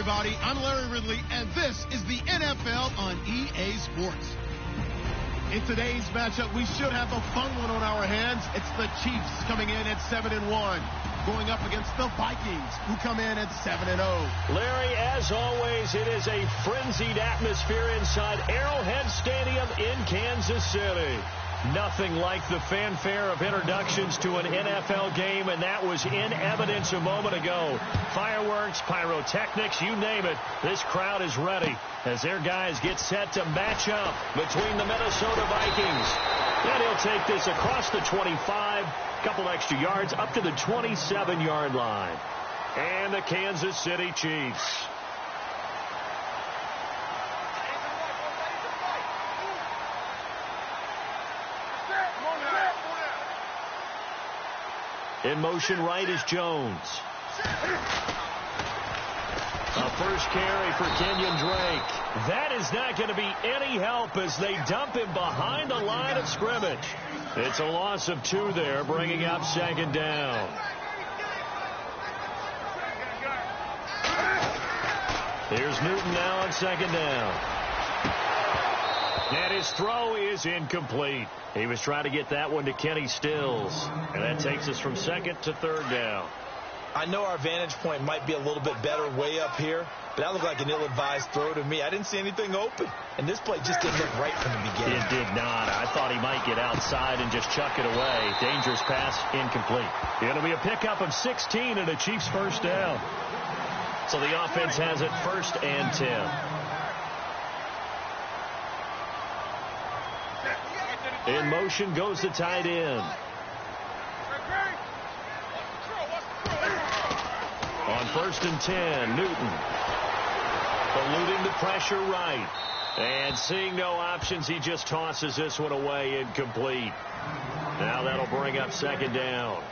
everybody. I'm Larry Ridley, and this is the NFL on EA Sports. In today's matchup, we should have a fun one on our hands. It's the Chiefs coming in at 7-1, going up against the Vikings, who come in at 7-0. Larry, as always, it is a frenzied atmosphere inside Arrowhead Stadium in Kansas City. Nothing like the fanfare of introductions to an NFL game, and that was in evidence a moment ago. Fireworks, pyrotechnics, you name it. This crowd is ready as their guys get set to match up between the Minnesota Vikings. And he'll take this across the 25, couple extra yards, up to the 27-yard line. And the Kansas City Chiefs. In motion right is Jones. A first carry for Kenyon Drake. That is not going to be any help as they dump him behind the line of scrimmage. It's a loss of 2 there, bringing up second down. Here's Newton now on second down. And his throw is incomplete. He was trying to get that one to Kenny Stills. And that takes us from second to third down. I know our vantage point might be a little bit better way up here, but that looked like an ill-advised throw to me. I didn't see anything open. And this play just didn't look right from the beginning. It did not. I thought he might get outside and just chuck it away. Dangerous pass, incomplete. It'll be a pickup of 16 and a Chiefs first down. So the offense has it 1st and 10. In motion goes the tight end. On 1st and 10, Newton. Eluding the pressure right. And seeing no options, he just tosses this one away, incomplete. Now that'll bring up second down.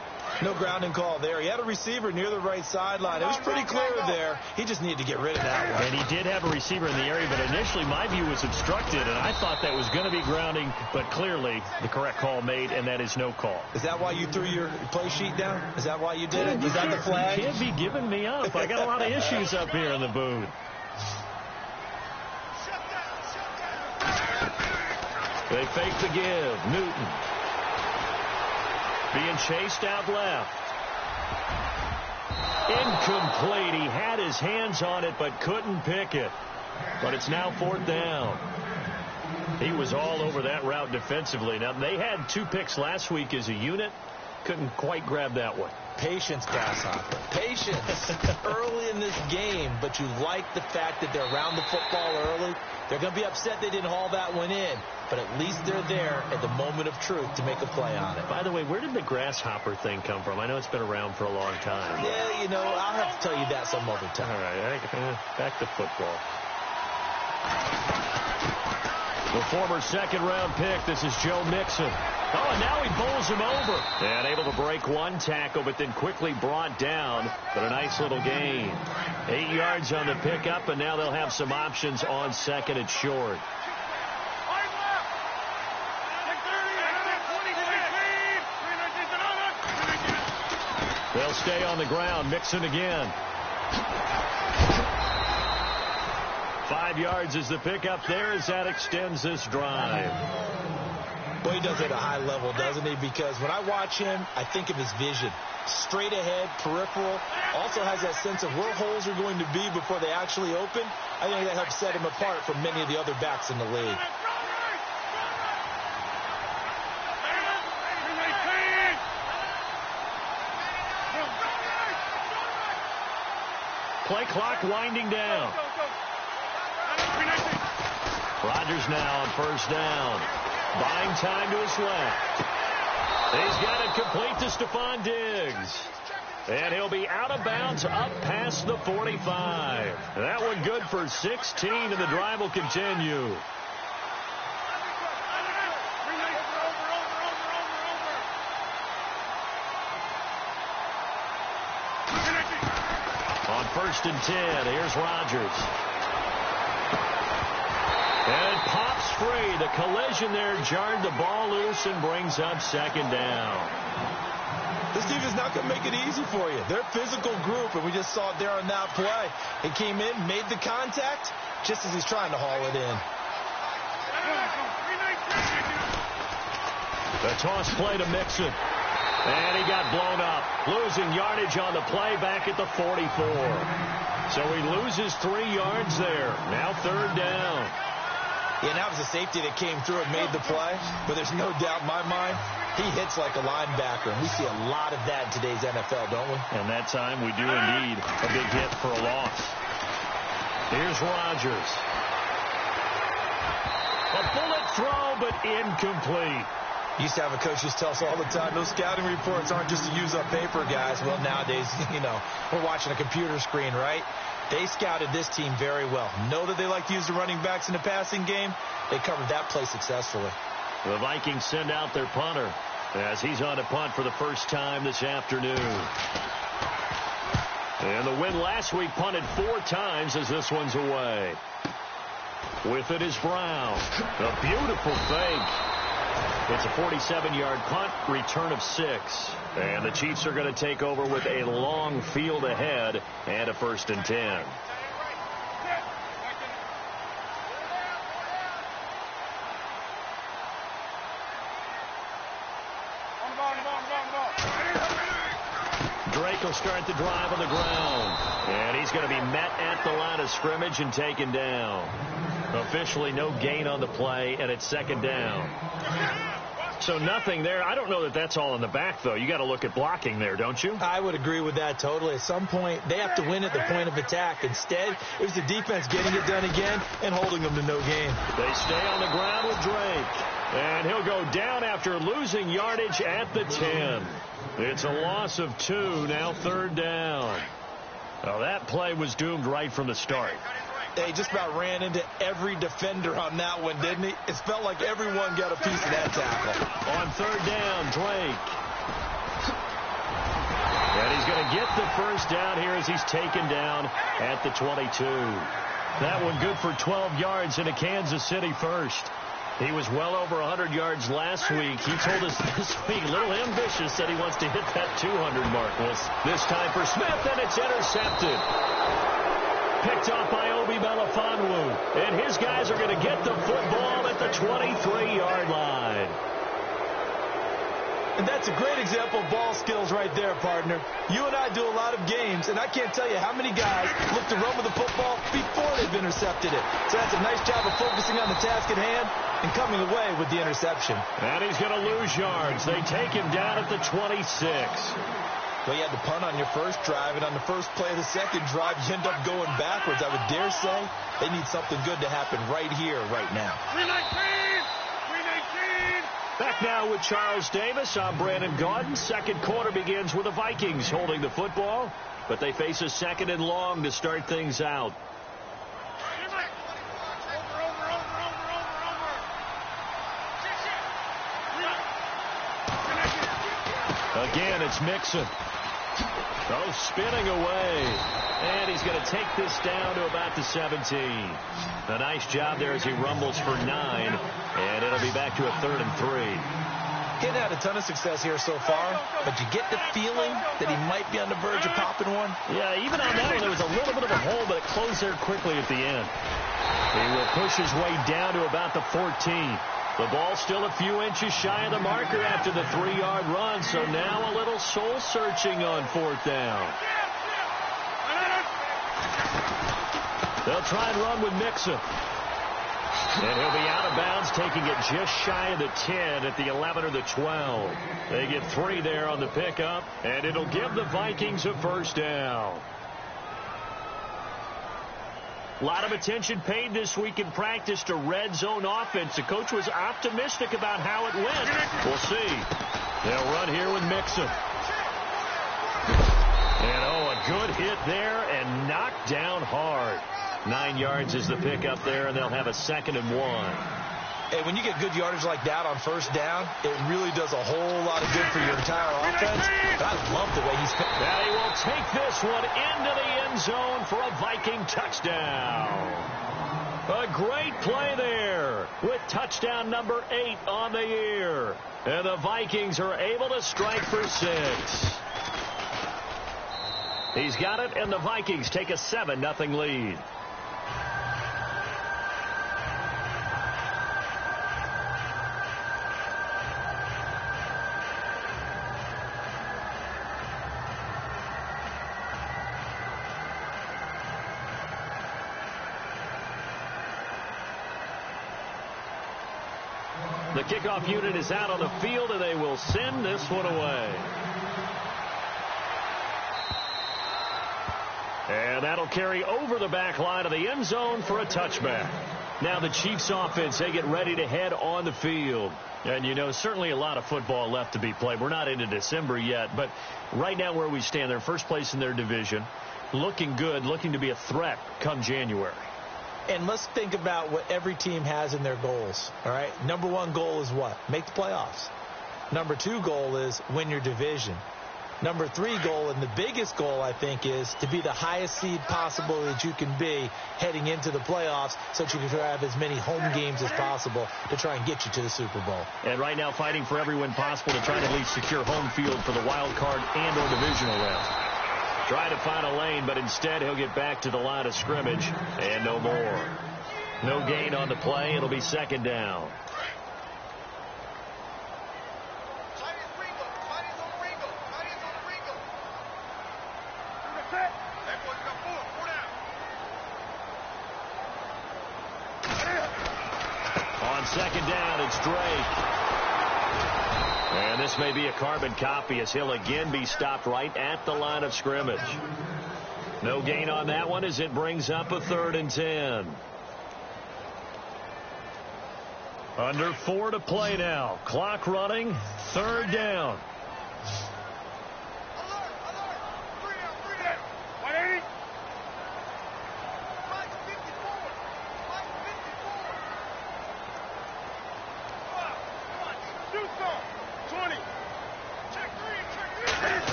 No grounding call there. He had a receiver near the right sideline. It was pretty clear there. He just needed to get rid of that one. And he did have a receiver in the area, but initially my view was obstructed, and I thought that was going to be grounding, but clearly the correct call made, and that is no call. Is that why you threw your play sheet down? Is that why you did it? Is that the flag? You can't be giving me up. I got a lot of issues up here in the booth. They fake the give. Newton. Being chased out left. Incomplete. He had his hands on it but couldn't pick it. But it's now 4th down. He was all over that route defensively. Now, they had 2 picks last week as a unit. Couldn't quite grab that one. Patience, Grasshopper. Patience early in this game, but you like the fact that they're around the football early. They're going to be upset they didn't haul that one in, but at least they're there at the moment of truth to make a play on it. By the way, where did the grasshopper thing come from? I know it's been around for a long time. Yeah, you know, I'll have to tell you that some other time. All right, back to football. The former second-round pick, this is Joe Mixon. Oh, and now he bowls him over. And able to break one tackle, but then quickly brought down. But a nice little gain. 8 yards on the pickup, and now they'll have some options on second and short. They'll stay on the ground. Mixon again. 5 yards is the pickup there as that extends this drive. Well, he does it at a high level, doesn't he? Because when I watch him, I think of his vision. Straight ahead, peripheral. Also has that sense of where holes are going to be before they actually open. I think that helps set him apart from many of the other backs in the league. Play clock winding down. Rodgers now on 1st down. Buying time to his left. He's got it complete to Stephon Diggs. And he'll be out of bounds up past the 45. That one good for 16, and the drive will continue. On 1st and 10, here's Rodgers. And it pops free. The collision there jarred the ball loose and brings up second down. This defense is not going to make it easy for you. They're a physical group, and we just saw it there on that play. He came in, made the contact, just as he's trying to haul it in. The toss play to Mixon. And he got blown up. Losing yardage on the play back at the 44. So he loses 3 yards there. Now 3rd down. Yeah, that was a safety that came through and made the play. But there's no doubt in my mind, he hits like a linebacker. And we see a lot of that in today's NFL, don't we? And that time we do indeed a big hit for a loss. Here's Rodgers. A bullet throw, but incomplete. Used to have a coach just tell us all the time, those scouting reports aren't just to use up paper, guys. Well, nowadays, we're watching a computer screen, right? They scouted this team very well. Know that they like to use the running backs in the passing game. They covered that play successfully. The Vikings send out their punter as he's on to punt for the first time this afternoon. And the win last week punted 4 times as this one's away. With it is Brown. A beautiful fake. It's a 47-yard punt, return of 6. And the Chiefs are going to take over with a long field ahead and a 1st and 10. Drake will start the drive on the ground. And he's going to be met at the line of scrimmage and taken down. Officially no gain on the play, and it's 2nd down. So nothing there. I don't know that that's all in the back, though. You got to look at blocking there, don't you? I would agree with that totally. At some point, they have to win at the point of attack. Instead, it was the defense getting it done again and holding them to no gain. They stay on the ground with Drake. And he'll go down after losing yardage at the 10. It's a loss of 2, now 3rd down. Well, that play was doomed right from the start. They just about ran into every defender on that one, didn't he? It felt like everyone got a piece of that tackle. On 3rd down, Drake. And he's going to get the 1st down here as he's taken down at the 22. That one good for 12 yards in a Kansas City first. He was well over 100 yards last week. He told us this week, a little ambitious, that he wants to hit that 200 mark. Well, this time for Smith, and it's intercepted. Picked off by Obi Melifonwu. And his guys are going to get the football at the 23-yard line. And that's a great example of ball skills right there, partner. You and I do a lot of games, and I can't tell you how many guys look to run with the football before they've intercepted it. So that's a nice job of focusing on the task at hand and coming away with the interception. And he's going to lose yards. They take him down at the 26. Well, you had the punt on your first drive, and on the first play of the second drive, you end up going backwards. I would dare say they need something good to happen right here, right now. 319! 319! Back now with Charles Davis. I'm Brandon Gaudin. 2nd quarter begins with the Vikings holding the football, but they face a 2nd and long to start things out. Again, it's Mixon. Oh, spinning away. And he's going to take this down to about the 17. A nice job there as he rumbles for 9. And it'll be back to a 3rd and 3. Getting had a ton of success here so far, but you get the feeling that he might be on the verge of popping one. Yeah, even on that one, there was a little bit of a hole, but it closed there quickly at the end. He will push his way down to about the 14. The ball still a few inches shy of the marker after the 3-yard run, so now a little soul-searching on 4th down. They'll try and run with Mixon. And he'll be out of bounds, taking it just shy of the 10 at the 11 or the 12. They get 3 there on the pickup, and it'll give the Vikings a 1st down. A lot of attention paid this week in practice to red zone offense. The coach was optimistic about how it went. We'll see. They'll run here with Mixon. And, oh, a good hit there and knocked down hard. 9 yards is the pickup there, and they'll have a 2nd and 1. Hey, when you get good yardage like that on 1st down, it really does a whole lot of good for your entire offense. But I love the way he's picked. Now he will take this one into the end zone for a Viking touchdown. A great play there. with touchdown number 8 on the year. And the Vikings are able to strike for 6. He's got it, and the Vikings take a 7-0 lead. The kickoff unit is out on the field, and they will send this one away. And that'll carry over the back line of the end zone for a touchback. Now the Chiefs offense, they get ready to head on the field. And, you know, certainly a lot of football left to be played. We're not into December yet, but right now where we stand, they're first place in their division. Looking good, looking to be a threat come January. And let's think about what every team has in their goals, all right? Number 1 goal is what? Make the playoffs. Number 2 goal is win your division. Number 3 goal, and the biggest goal, I think, is to be the highest seed possible that you can be heading into the playoffs so that you can have as many home games as possible to try and get you to the Super Bowl. And right now fighting for every win possible to try to at least secure home field for the wild card and or divisional round. Trying to find a lane, but instead he'll get back to the line of scrimmage and no more. No gain on the play. It'll be second down. On second down, it's Drake. And this may be a carbon copy as he'll again be stopped right at the line of scrimmage. No gain on that one as it brings up a 3rd and 10. Under 4 to play now. Clock running. 3rd down.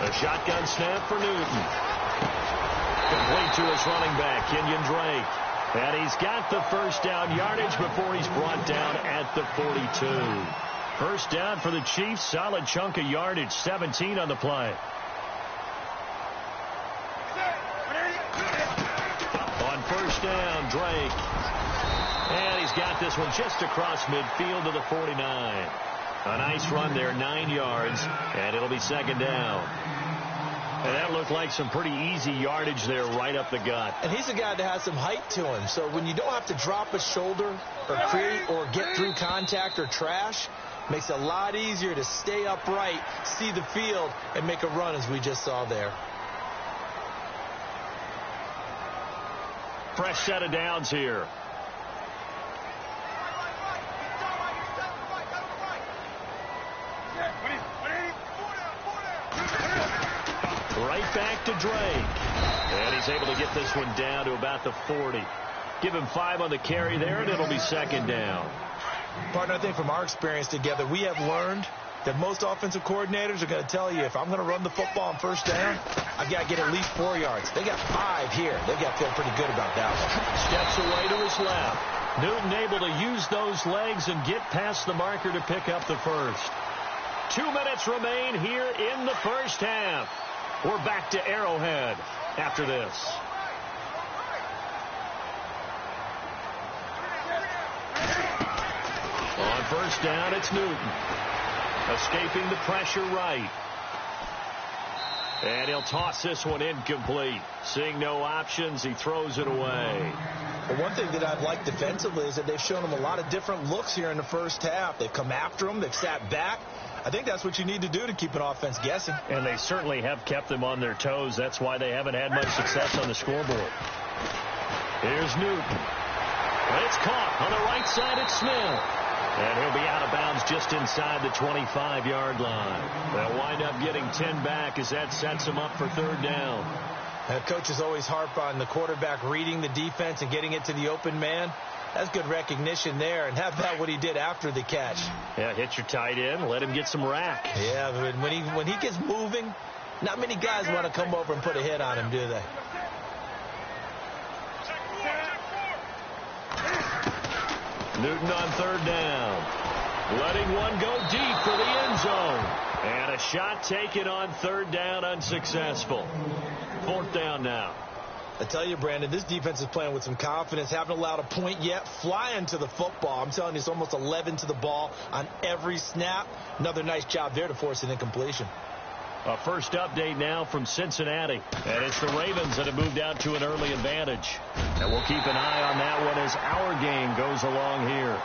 A shotgun snap for Newton. Complete to his running back, Kenyon Drake. And he's got the first down yardage before he's brought down at the 42. First down for the Chiefs. Solid chunk of yardage. 17 on the play. On first down, Drake. And he's got this one just across midfield to the 49. A nice run there, 9 yards, and it'll be second down. And that looked like some pretty easy yardage there right up the gut. And he's a guy that has some height to him, so when you don't have to drop a shoulder or create or get through contact or trash, makes it a lot easier to stay upright, see the field, and make a run as we just saw there. Fresh set of downs here. Right back to Drake. And he's able to get this one down to about the 40. Give him 5 on the carry there, and it'll be second down. Partner, I think from our experience together, we have learned that most offensive coordinators are going to tell you, if I'm going to run the football on first down, I've got to get at least 4 yards. They got 5 here. They've got to feel pretty good about that one. Steps away to his left. Newton able to use those legs and get past the marker to pick up the first. 2 minutes remain here in the first half. We're back to Arrowhead after this. On first down, it's Newton. Escaping the pressure right. And he'll toss this one incomplete. Seeing no options, he throws it away. Well, one thing that I've liked defensively is that they've shown him a lot of different looks here in the first half. They've come after him. They've sat back. I think that's what you need to do to keep an offense guessing. And they certainly have kept them on their toes. That's why they haven't had much success on the scoreboard. Here's Newton. It's caught on the right side. It's Smith. And he'll be out of bounds just inside the 25-yard line. They'll wind up getting 10 back as that sets them up for third down. Coaches always harp on the quarterback reading the defense and getting it to the open man. That's good recognition there. And how about what he did after the catch? Yeah, hit your tight end, let him get some rack. Yeah, but when he gets moving, not many guys want to come over and put a hit on him, do they? Newton on third down. Letting one go deep for the end zone. And a shot taken on third down, unsuccessful. Fourth down now. I tell you, Brandon, this defense is playing with some confidence. Haven't allowed a point yet. Flying to the football. I'm telling you, it's almost 11 to the ball on every snap. Another nice job there to force an incompletion. A first update now from Cincinnati. And it's the Ravens that have moved out to an early advantage. And we'll keep an eye on that one as our game goes along here.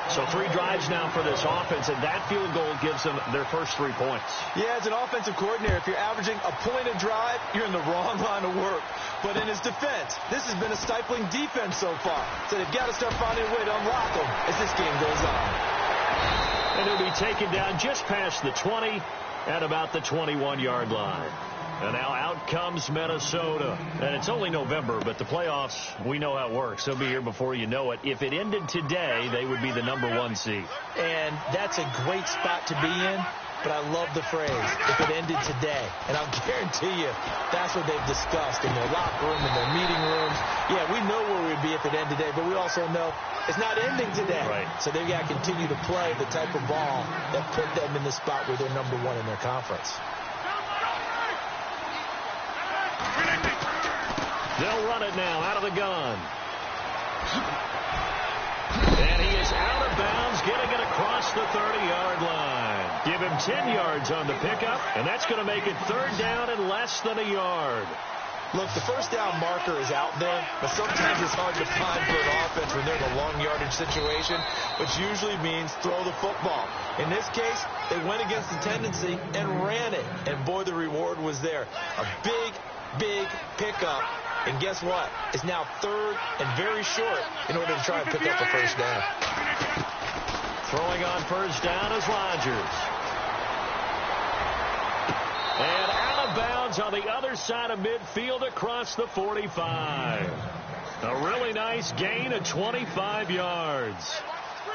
So 3 drives now for this offense, and that field goal gives them their first 3 points. Yeah, as an offensive coordinator, if you're averaging a point a drive, you're in the wrong line of work. But in his defense, this has been a stifling defense so far. So they've got to start finding a way to unlock them as this game goes on. And he'll be taken down just past the 20 at about the 21-yard line. And now out comes Minnesota. And it's only November, but the playoffs, we know how it works. They'll be here before you know it. If it ended today, they would be the #1 seed. And that's a great spot to be in. But I love the phrase, if it ended today. And I'll guarantee you, that's what they've discussed in their locker room, in their meeting rooms. Yeah, we know where we'd be if it ended today, but we also know it's not ending today. Right. So they've got to continue to play the type of ball that put them in the spot where they're #1 in their conference. They'll run it now out of the gun. And he is out of bounds, getting it across the 30-yard line. Give him 10 yards on the pickup, and that's going to make it third down and less than a yard. Look, the first down marker is out there, but sometimes it's hard to find for an offense when they're in a long yardage situation, which usually means throw the football. In this case, they went against the tendency and ran it, and boy, the reward was there. A big pickup, and guess what? It's now third and very short in order to try and pick up a first down. Throwing on first down is Rodgers. And out of bounds on the other side of midfield across the 45. A really nice gain of 25 yards.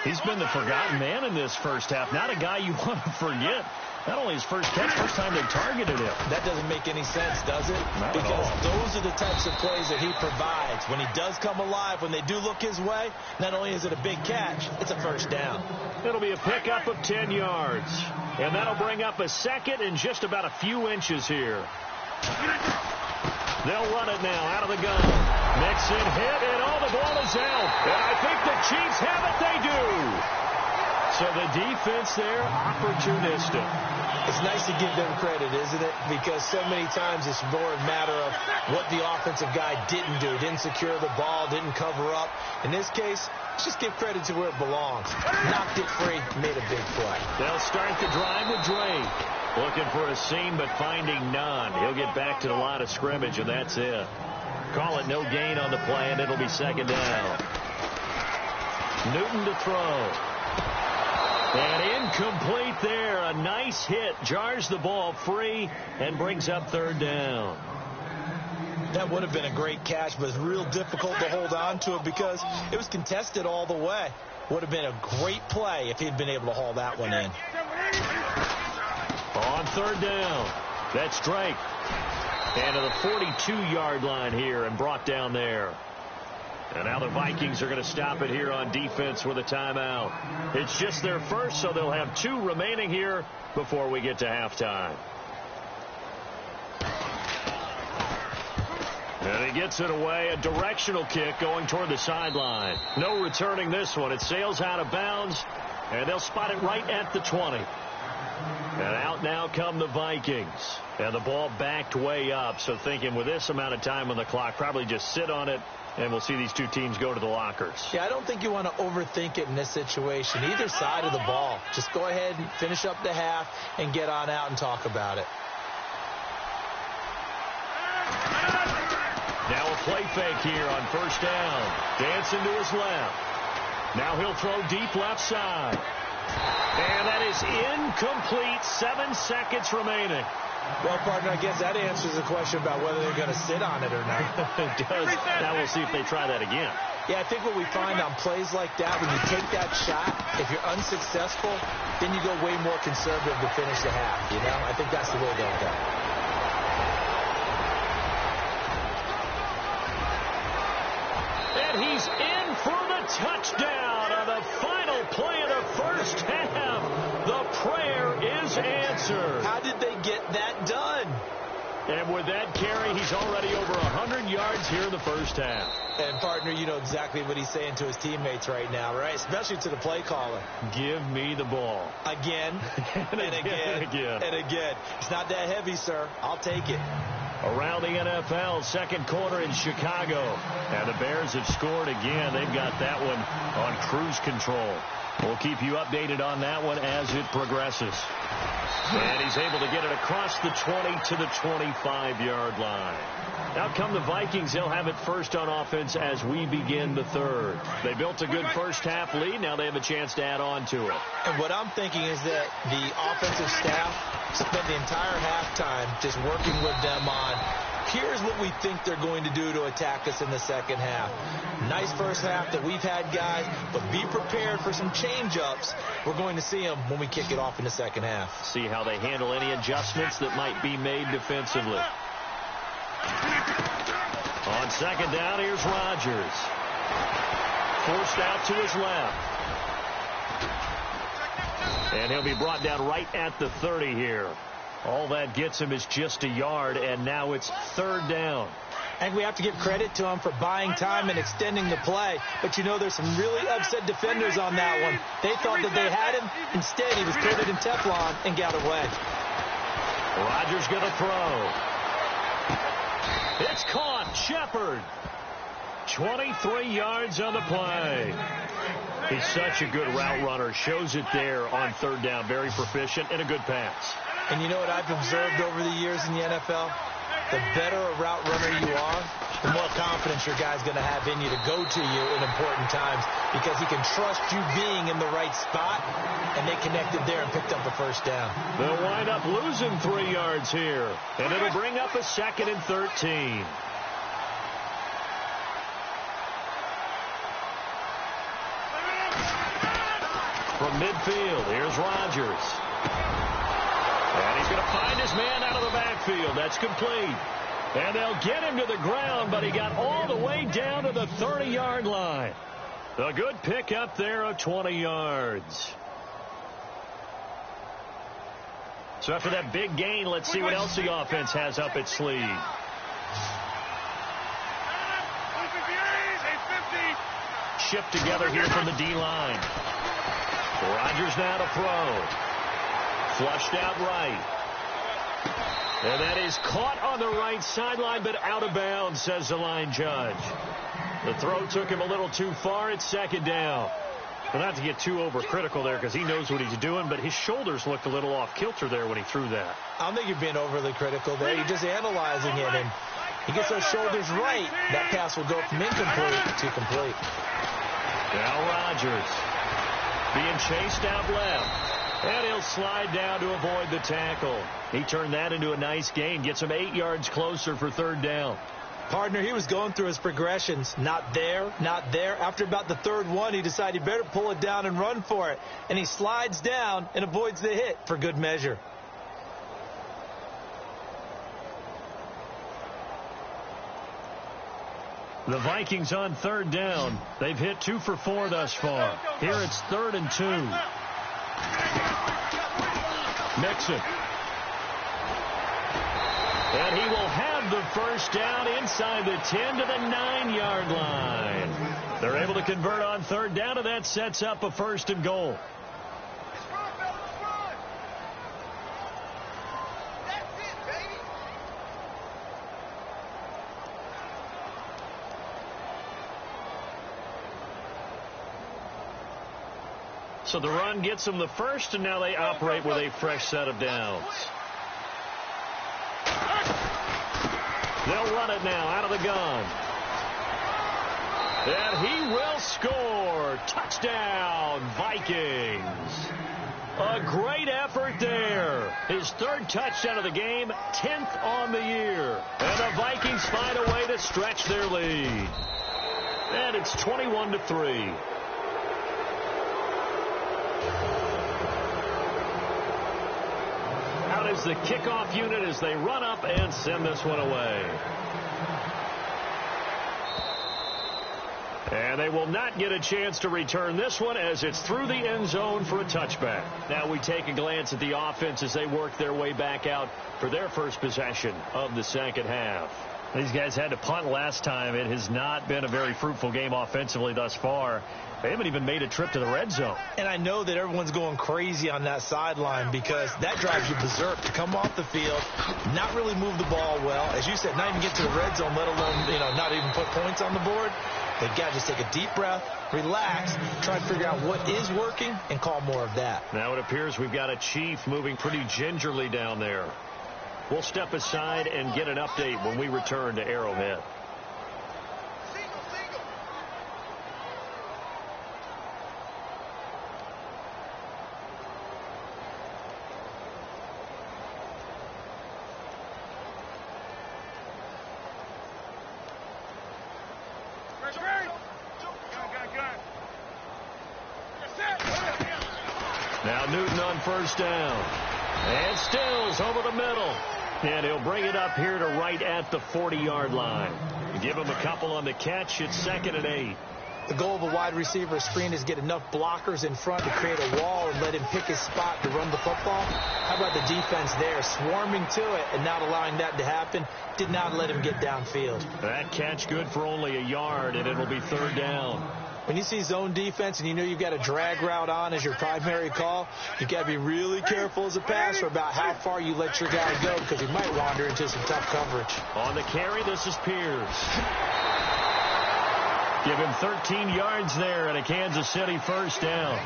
He's been the forgotten man in this first half. Not a guy you want to forget. Not only his first catch, first time they targeted him. That doesn't make any sense, does it? Not because those are the types of plays that he provides. When he does come alive, when they do look his way, not only is it a big catch, it's a first down. It'll be a pickup of 10 yards. And that'll bring up a second and just about a few inches here. They'll run it now out of the gun. Mixon hit, and the ball is out. And I think the Chiefs have it. They do. So the defense there, opportunistic. It's nice to give them credit, isn't it? Because so many times it's more a matter of what the offensive guy didn't do. Didn't secure the ball, didn't cover up. In this case, let's just give credit to where it belongs. Knocked it free, made a big play. They'll start the drive with Drake. Looking for a seam, but finding none. He'll get back to the line of scrimmage, and that's it. Call it no gain on the play, and it'll be second down. Newton to throw. And incomplete there. A nice hit. Jars the ball free and brings up third down. That would have been a great catch, but it's real difficult to hold on to it because it was contested all the way. Would have been a great play if he'd been able to haul that one in. On third down, that's Drake. And to the 42-yard line here and brought down there. And now the Vikings are going to stop it here on defense with a timeout. It's just their first, so they'll have 2 remaining here before we get to halftime. And he gets it away, a directional kick going toward the sideline. No returning this one. It sails out of bounds, and they'll spot it right at the 20. And out now come the Vikings. And the ball backed way up, so thinking with this amount of time on the clock, probably just sit on it, and we'll see these 2 teams go to the lockers. Yeah, I don't think you want to overthink it in this situation. Either side of the ball. Just go ahead and finish up the half and get on out and talk about it. Now a play fake here on first down. Dancing to his left. Now he'll throw deep left side. And that is incomplete. 7 seconds remaining. Well, partner, I guess that answers the question about whether they're going to sit on it or not. It does. Now we'll see if they try that again. Yeah, I think what we find on plays like that, when you take that shot, if you're unsuccessful, then you go way more conservative to finish the half. You know, I think that's the way they'll go. And he's in for the touchdown. A And with that carry, he's already over 100 yards here in the first half. And, partner, you know exactly what he's saying to his teammates right now, right? Especially to the play caller. Give me the ball. Again, and again. It's not that heavy, sir. I'll take it. Around the NFL, second quarter in Chicago. And the Bears have scored again. They've got that one on cruise control. We'll keep you updated on that one as it progresses. And he's able to get it across the 20 to the 25-yard line. Now come the Vikings. They'll have it first on offense as we begin the third. They built a good first-half lead. Now they have a chance to add on to it. And what I'm thinking is that the offensive staff spent the entire halftime just working with them on, here's what we think they're going to do to attack us in the second half. Nice first half that we've had, guys, but be prepared for some change-ups. We're going to see them when we kick it off in the second half. See how they handle any adjustments that might be made defensively. On second down, here's Rodgers. Forced out to his left. And he'll be brought down right at the 30 here. All that gets him is just a yard, and now it's third down. I think we have to give credit to him for buying time and extending the play. But, you know, there's some really upset defenders on that one. They thought that they had him. Instead, he was coated in Teflon and got away. Rodgers going to throw. It's caught. Shepard. 23 yards on the play. He's such a good route runner. Shows it there on third down. Very proficient and a good pass. And you know what I've observed over the years in the NFL? The better a route runner you are, the more confidence your guy's going to have in you to go to you in important times because he can trust you being in the right spot, and they connected there and picked up a first down. They'll wind up losing 3 yards here, and it'll bring up a 2nd and 13. From midfield, here's Rodgers. And he's going to find his man out of the backfield. That's complete. And they'll get him to the ground, but he got all the way down to the 30-yard line. A good pickup there of 20 yards. So after that big gain, let's see what else the offense has up its sleeve. Shipped together here from the D-line. Rodgers now to throw. Flushed out right. And that is caught on the right sideline, but out of bounds, says the line judge. The throw took him a little too far. It's second down. Well, not to get too overcritical there because he knows what he's doing, but his shoulders looked a little off kilter there when he threw that. I don't think you're being overly critical there. You're just analyzing it, and he gets those shoulders right. That pass will go from incomplete to complete. Now Rodgers being chased out left. And he'll slide down to avoid the tackle. He turned that into a nice gain. Gets him 8 yards closer for third down. Partner, he was going through his progressions. Not there, not there. After about the third one, he decided he better pull it down and run for it. And he slides down and avoids the hit for good measure. The Vikings on third down. They've hit 2 for 4 thus far. Here it's 3rd and 2. Mixon. And he will have the first down inside the 10 to the 9-yard line. They're able to convert on third down, and that sets up a 1st and goal. So the run gets them the first, and now they operate with a fresh set of downs. They'll run it now out of the gun. And he will score. Touchdown, Vikings. A great effort there. His 3rd touchdown of the game, 10th on the year. And the Vikings find a way to stretch their lead. And it's 21-3. Out is the kickoff unit as they run up and send this one away. And And they will not get a chance to return this one as it's through the end zone for a touchback. Now we take a glance at the offense as they work their way back out for their first possession of the second half. These guys had to punt last time. It has not been a very fruitful game offensively thus far. They haven't even made a trip to the red zone. And I know that everyone's going crazy on that sideline because that drives you berserk to come off the field, not really move the ball well. As you said, not even get to the red zone, let alone, not even put points on the board. They've got to just take a deep breath, relax, try to figure out what is working, and call more of that. Now it appears we've got a Chief moving pretty gingerly down there. We'll step aside and get an update when we return to Arrowhead. Now Newton on first down. And Stills over the middle. And he'll bring it up here to right at the 40-yard line. Give him a couple on the catch. It's 2nd and 8. The goal of a wide receiver screen is get enough blockers in front to create a wall and let him pick his spot to run the football. How about the defense there, swarming to it and not allowing that to happen? Did not let him get downfield. That catch good for only a yard, and it'll be 3rd down. When you see zone defense and you know you've got a drag route on as your primary call, you've got to be really careful as a passer about how far you let your guy go because he might wander into some tough coverage. On the carry, this is Pierce. Give him 13 yards there and a Kansas City first down.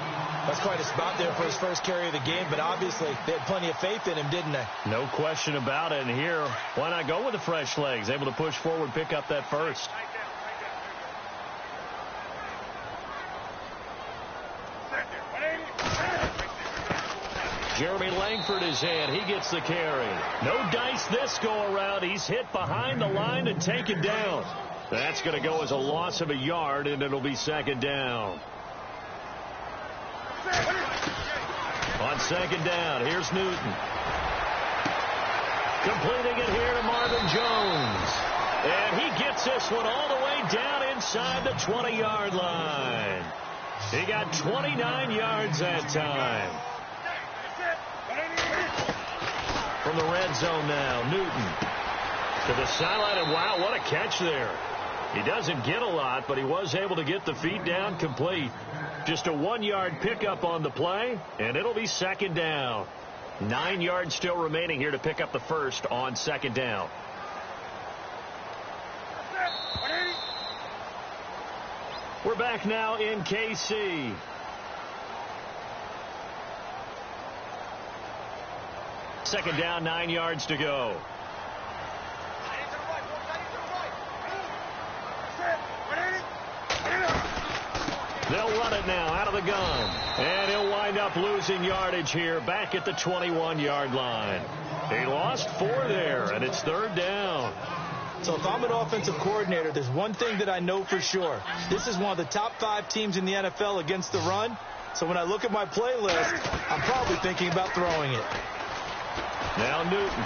That's quite a spot there for his first carry of the game, but obviously they had plenty of faith in him, didn't they? No question about it. And here, why not go with the fresh legs? Able to push forward, pick up that first. Jeremy Langford is in. He gets the carry. No dice this go around. He's hit behind the line and taken down. That's going to go as a loss of a yard, and it'll be 2nd down. On 2nd down, here's Newton. Completing it here to Marvin Jones. And he gets this one all the way down inside the 20-yard line. He got 29 yards that time. From the red zone now, Newton to the sideline, and wow, what a catch there. He doesn't get a lot, but he was able to get the feet down complete. Just a 1-yard pickup on the play, and it'll be 2nd down. 9 yards still remaining here to pick up the first on 2nd down. We're back now in KC. Second down, 9 yards to go. They'll run it now out of the gun. And he'll wind up losing yardage here back at the 21-yard line. He lost 4 there, and it's 3rd down. So if I'm an offensive coordinator, there's one thing that I know for sure. This is one of the top 5 teams in the NFL against the run. So when I look at my playlist, I'm probably thinking about throwing it. Now Newton.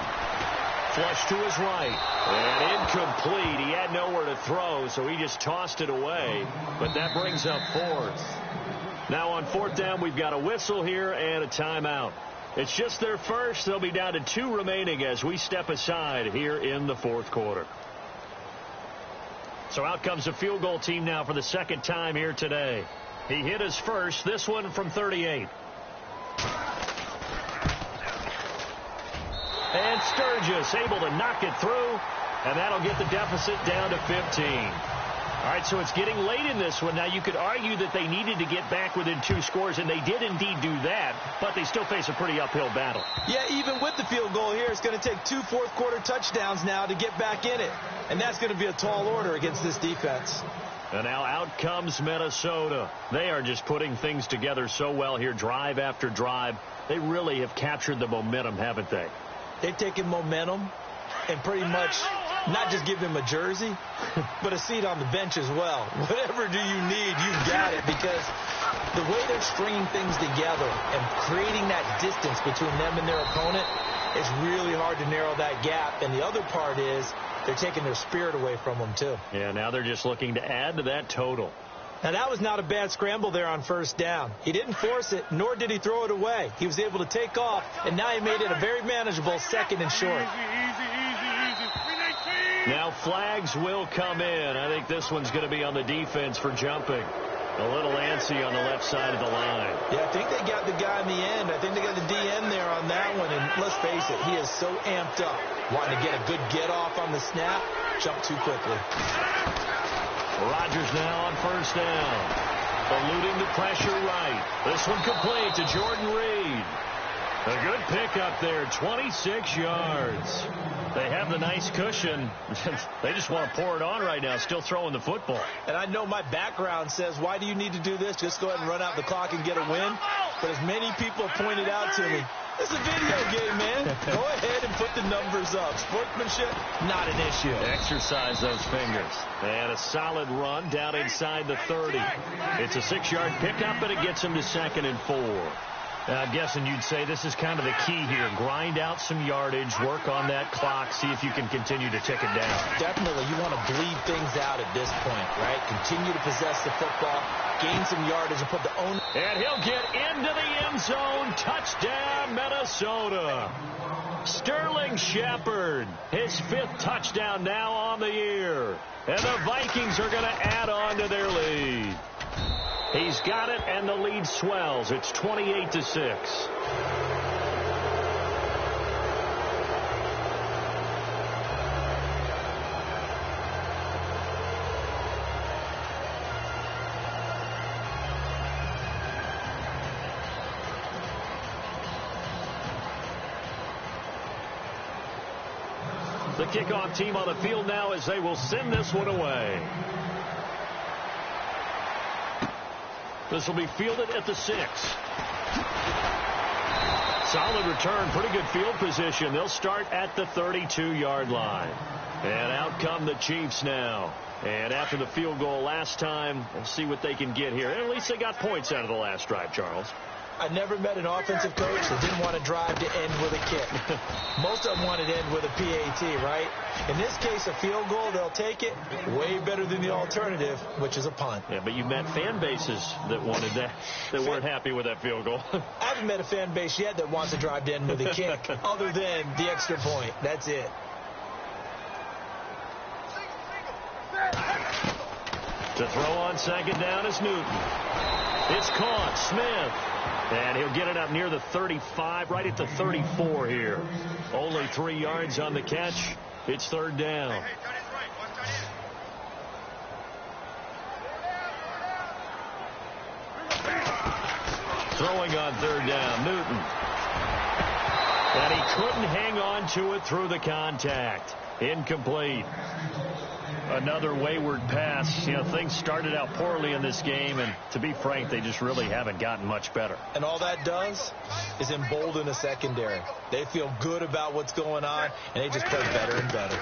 Flush to his right. And incomplete. He had nowhere to throw, so he just tossed it away. But that brings up 4th. Now on 4th down, we've got a whistle here and a timeout. It's just their first. They'll be down to 2 remaining as we step aside here in the 4th quarter. So out comes the field goal team now for the 2nd time here today. He hit his first, this one from 38. And Sturgis able to knock it through, and that'll get the deficit down to 15. All right, so it's getting late in this one. Now, you could argue that they needed to get back within 2 scores, and they did indeed do that, but they still face a pretty uphill battle. Yeah, even with the field goal here, it's going to take 2 fourth-quarter touchdowns now to get back in it, and that's going to be a tall order against this defense. And now out comes Minnesota. They are just putting things together so well here, drive after drive. They really have captured the momentum, haven't they? They've taken momentum and pretty much not just give him a jersey, but a seat on the bench as well. Whatever do you need, you've got it, because the way they're stringing things together and creating that distance between them and their opponent, it's really hard to narrow that gap. And the other part is they're taking their spirit away from them, too. Yeah, now they're just looking to add to that total. Now, that was not a bad scramble there on first down. He didn't force it, nor did he throw it away. He was able to take off, and now he made it a very manageable second and short. Now flags will come in. I think this one's going to be on the defense for jumping. A little antsy on the left side of the line. Yeah, I think they got the guy in the end. I think they got the DN there on that one. And let's face it, he is so amped up. Wanting to get a good get-off on the snap, jump too quickly. Rodgers now on first down. Eluding the pressure right. This one complete to Jordan Reed. A good pickup there, 26 yards. They have the nice cushion. They just want to pour it on right now, still throwing the football. And I know my background says, why do you need to do this? Just go ahead and run out the clock and get a win. But as many people have pointed out to me, this is a video game, man. Go ahead and put the numbers up. Sportsmanship, not an issue. Exercise those fingers. And a solid run down inside the 30. It's a 6-yard pickup, and it gets him to 2nd and 4. I'm guessing you'd say this is kind of the key here. Grind out some yardage, work on that clock, see if you can continue to tick it down. Definitely. You want to bleed things out at this point, right? Continue to possess the football, gain some yardage, and put the own. And he'll get into the end zone. Touchdown, Minnesota. Sterling Shepard, his 5th touchdown now on the year. And the Vikings are going to add on to their lead. He's got it, and the lead swells. It's 28-6. The kickoff team on the field now as they will send this one away. This will be fielded at the 6. Solid return, pretty good field position. They'll start at the 32-yard line. And out come the Chiefs now. And after the field goal last time, we'll see what they can get here. At least they got points out of the last drive, Charles. I never met an offensive coach that didn't want to drive to end with a kick. Most of them wanted to end with a PAT, right? In this case, a field goal, they'll take it. Way better than the alternative, which is a punt. Yeah, but you've met fan bases that wanted that, that weren't happy with that field goal. I haven't met a fan base yet that wants to drive to end with a kick, other than the extra point. That's it. To throw on second down is Newton. It's caught. Smith. And he'll get it up near the 35, right at the 34 here. Only 3 yards on the catch. It's 3rd down. Throwing on 3rd down, Newton. And he couldn't hang on to it through the contact. Incomplete. Another wayward pass. You know, things started out poorly in this game, and to be frank, they just really haven't gotten much better. And all that does is embolden a secondary. They feel good about what's going on, and they just play better and better.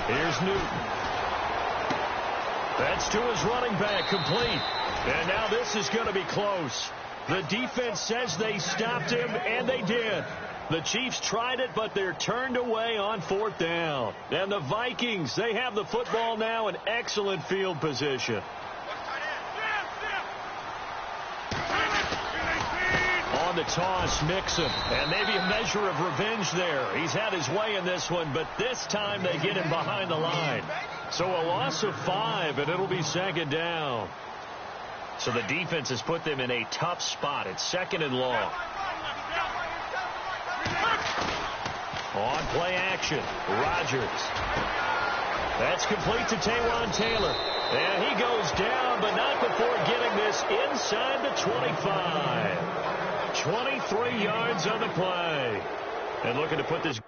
Here's Newton. That's to his running back, complete. And now this is going to be close. The defense says they stopped him, and they did. The Chiefs tried it, but they're turned away on 4th down. And the Vikings, they have the football now in excellent field position. On the toss, Mixon. And maybe a measure of revenge there. He's had his way in this one, but this time they get him behind the line. So a loss of 5, and it'll be 2nd down. So the defense has put them in a tough spot. It's 2nd and long. On play action, Rodgers. That's complete to Taywan Taylor. And he goes down, but not before getting this inside the 25. 23 yards on the play. And looking to put this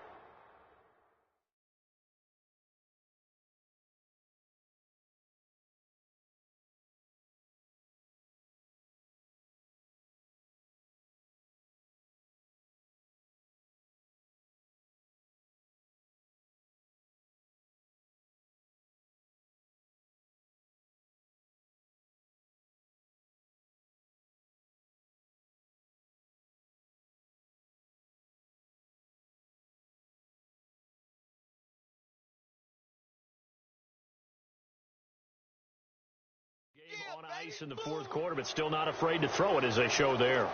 On ice in the fourth quarter, but still not afraid to throw it, as they show there.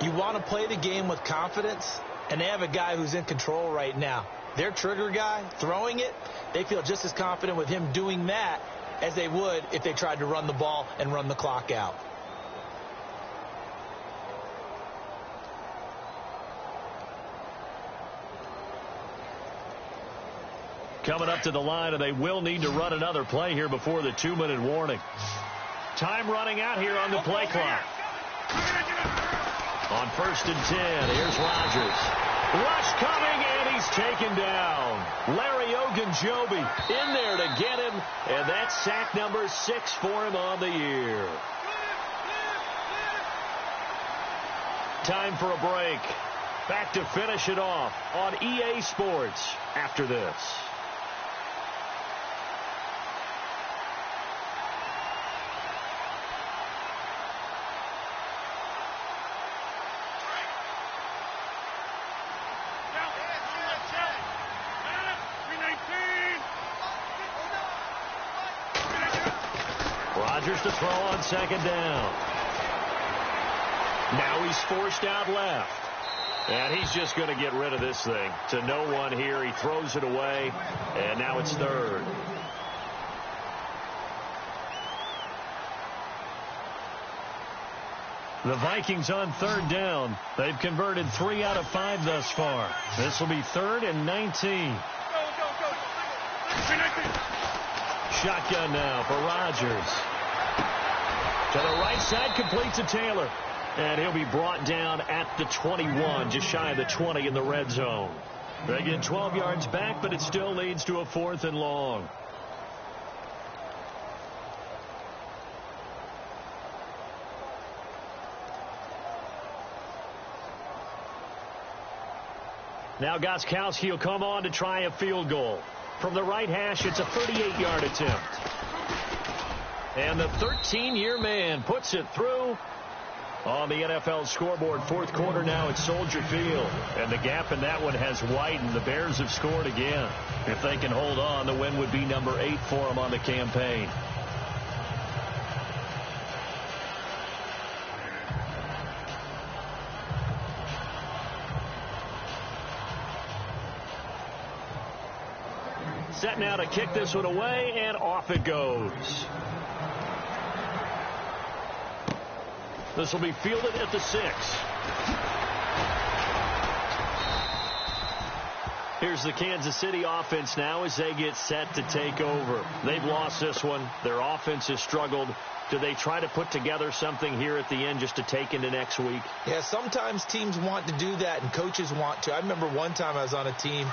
You want to play the game with confidence, and they have a guy who's in control right now. Their trigger guy throwing it, they feel just as confident with him doing that as they would if they tried to run the ball and run the clock out. Coming up to the line, and they will need to run another play here before the 2-minute warning. Time running out here on the play clock. On 1st and 10, here's Rodgers. Rush coming, and he's taken down. Larry Ogunjobi in there to get him, and that's sack number 6 for him on the year. Time for a break. Back to finish it off on EA Sports after this. Rodgers to throw on 2nd down. Now he's forced out left. And he's just going to get rid of this thing. To no one here. He throws it away. And now it's 3rd. The Vikings on 3rd down. They've converted 3 out of 5 thus far. This will be 3rd and 19. Shotgun now for Rodgers. To the right side, complete to Taylor. And he'll be brought down at the 21, just shy of the 20 in the red zone. They get 12 yards back, but it still leads to a 4th and long. Now Gostkowski will come on to try a field goal. From the right hash, it's a 38-yard attempt. And the 13-year man puts it through on the NFL scoreboard. 4th quarter now at Soldier Field. And the gap in that one has widened. The Bears have scored again. If they can hold on, the win would be number 8 for them on the campaign. Set now to kick this one away, and off it goes. This will be fielded at the 6. Here's the Kansas City offense now as they get set to take over. They've lost this one. Their offense has struggled. Do they try to put together something here at the end just to take into next week? Yeah, sometimes teams want to do that and coaches want to. I remember one time I was on a team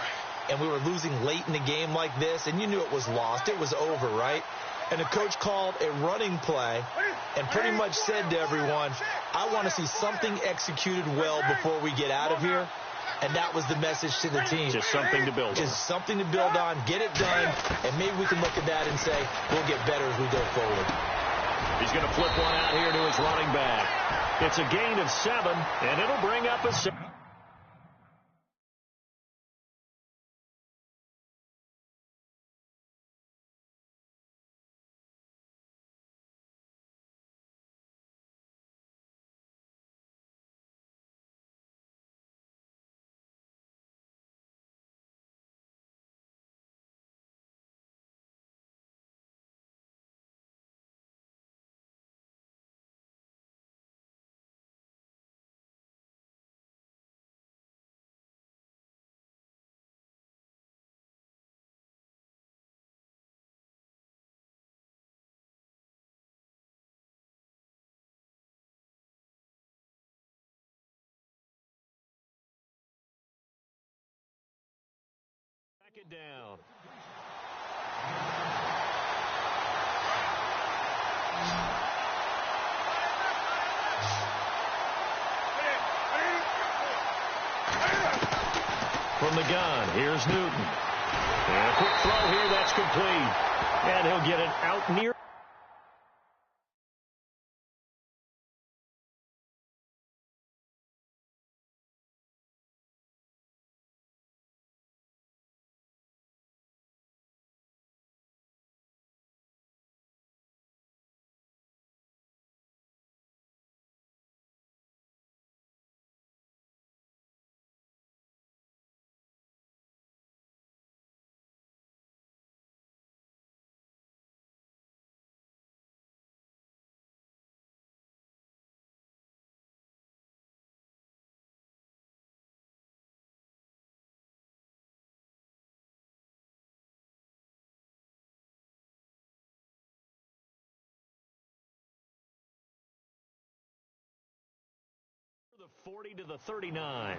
and we were losing late in the game like this, and you knew it was lost. It was over, right? And the coach called a running play and pretty much said to everyone, I want to see something executed well before we get out of here. And that was the message to the team. Just something to build on. Just something to build on, get it done, and maybe we can look at that and say, we'll get better as we go forward. He's going to flip one out here to his running back. It's a gain of 7, and it'll bring up a 7. Second down. From the gun, here's Newton. And a quick throw here, that's complete. And he'll get it out near the 40 to the 39.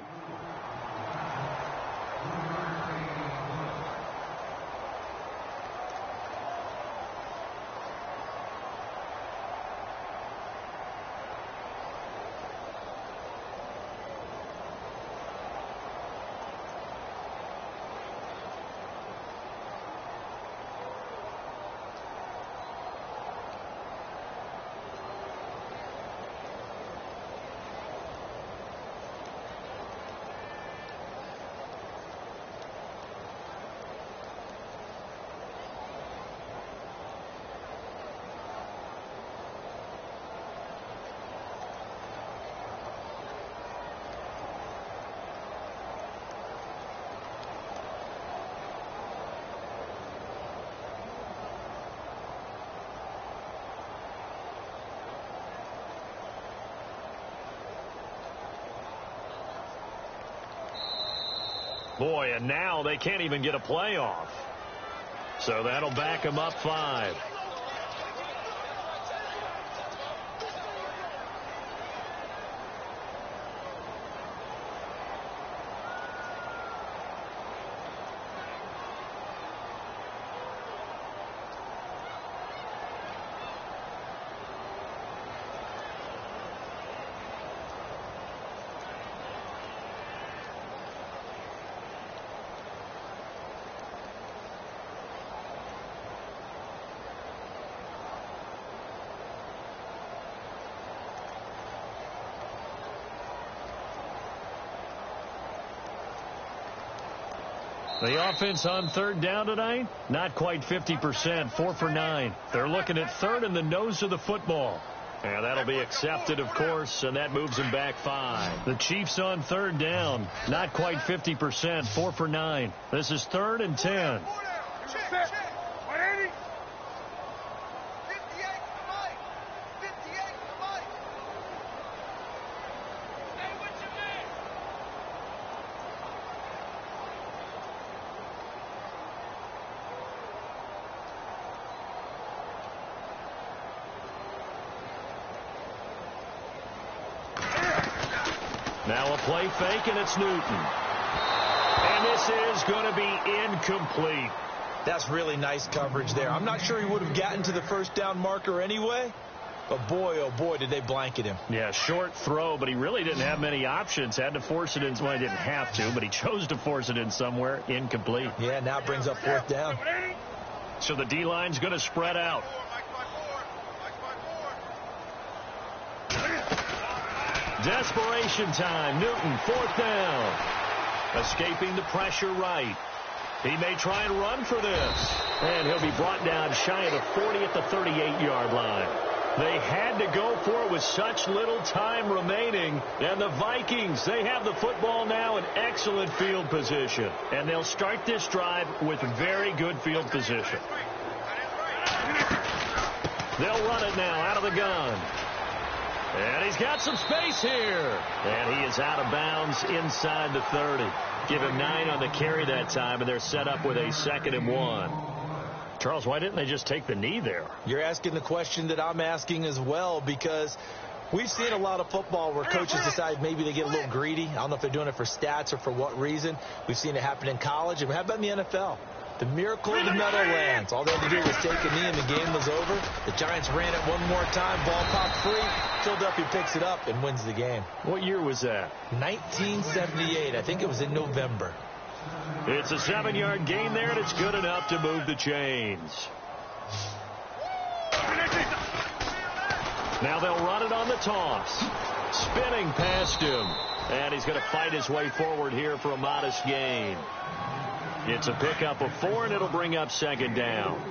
Boy, and now they can't even get a playoff. So that'll back them up 5. The offense on third down tonight, not quite 50%, 4 for 9. They're looking at third in the nose of the football. And that'll be accepted, of course, and that moves them back 5. The Chiefs on third down, not quite 50%, 4 for 9. This is 3rd and 10. Now a play fake, and it's Newton. And this is going to be incomplete. That's really nice coverage there. I'm not sure he would have gotten to the first down marker anyway, but boy, oh boy, did they blanket him. Yeah, short throw, but he really didn't have many options. Had to force it in. Well, he didn't have to, but he chose to force it in somewhere. Incomplete. Yeah, now it brings up 4th down. So the D-line's going to spread out. Desperation time. Newton, 4th down. Escaping the pressure right. He may try and run for this. And he'll be brought down shy of the 40 at the 38-yard line. They had to go for it with such little time remaining. And the Vikings, they have the football now in excellent field position. And they'll start this drive with very good field position. They'll run it now out of the gun. And he's got some space here. And he is out of bounds inside the 30. Give him 9 on the carry that time, and they're set up with a 2nd and 1. Charles, why didn't they just take the knee there? You're asking the question that I'm asking as well, because we've seen a lot of football where coaches decide maybe they get a little greedy. I don't know if they're doing it for stats or for what reason. We've seen it happen in college. And how about in the NFL? The miracle of the Meadowlands. All they had to do was take a knee and the game was over. The Giants ran it one more time. Ball popped free. Philadelphia picks it up and wins the game. What year was that? 1978. I think it was in November. It's a 7-yard gain there, and it's good enough to move the chains. Now they'll run it on the toss. Spinning past him. And he's going to fight his way forward here for a modest gain. It's a pickup of 4, and it'll bring up 2nd down.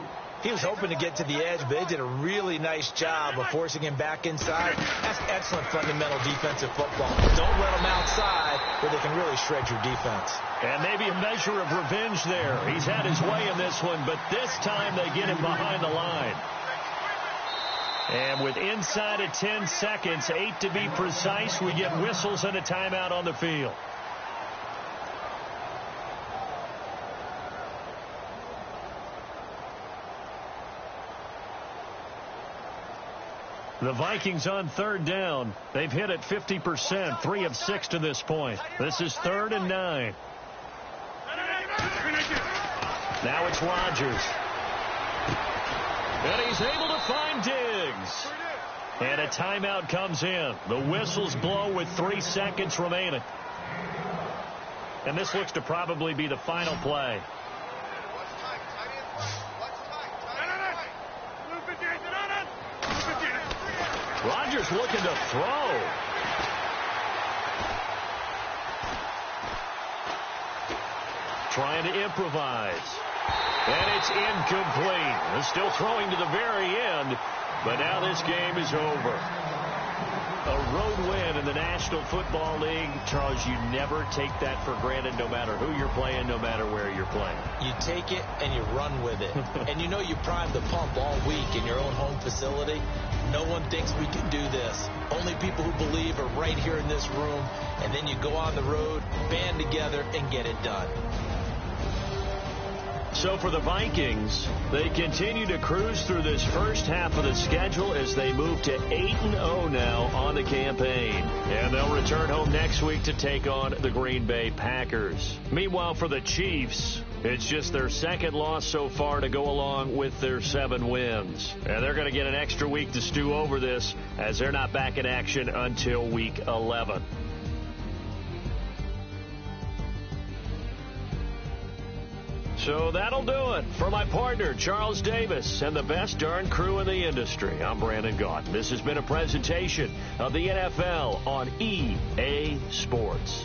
He was hoping to get to the edge, but they did a really nice job of forcing him back inside. That's excellent fundamental defensive football. Don't let him outside where they can really shred your defense. And maybe a measure of revenge there. He's had his way in this one, but this time they get him behind the line. And with inside of 10 seconds, 8 to be precise, we get whistles and a timeout on the field. The Vikings on third down. They've hit it 50%, 3 of 6 to this point. This is 3rd and 9. Now it's Rodgers. And he's able to find Diggs. And a timeout comes in. The whistles blow with 3 seconds remaining. And this looks to probably be the final play. Rodgers looking to throw. Trying to improvise. And it's incomplete. They're still throwing to the very end, but now this game is over. A road win in the National Football League. Charles, you never take that for granted, no matter who you're playing, no matter where you're playing. You take it and you run with it. And you know you primed the pump all week in your own home facility. No one thinks we can do this. Only people who believe are right here in this room. And then you go on the road, band together, and get it done. So for the Vikings, they continue to cruise through this first half of the schedule as they move to 8-0 now on the campaign. And they'll return home next week to take on the Green Bay Packers. Meanwhile, for the Chiefs, it's just their second loss so far to go along with their 7 wins. And they're going to get an extra week to stew over this as they're not back in action until week 11. So that'll do it. For my partner, Charles Davis, and the best darn crew in the industry, I'm Brandon Gaunt. This has been a presentation of the NFL on EA Sports.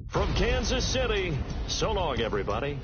From Kansas City, so long, everybody.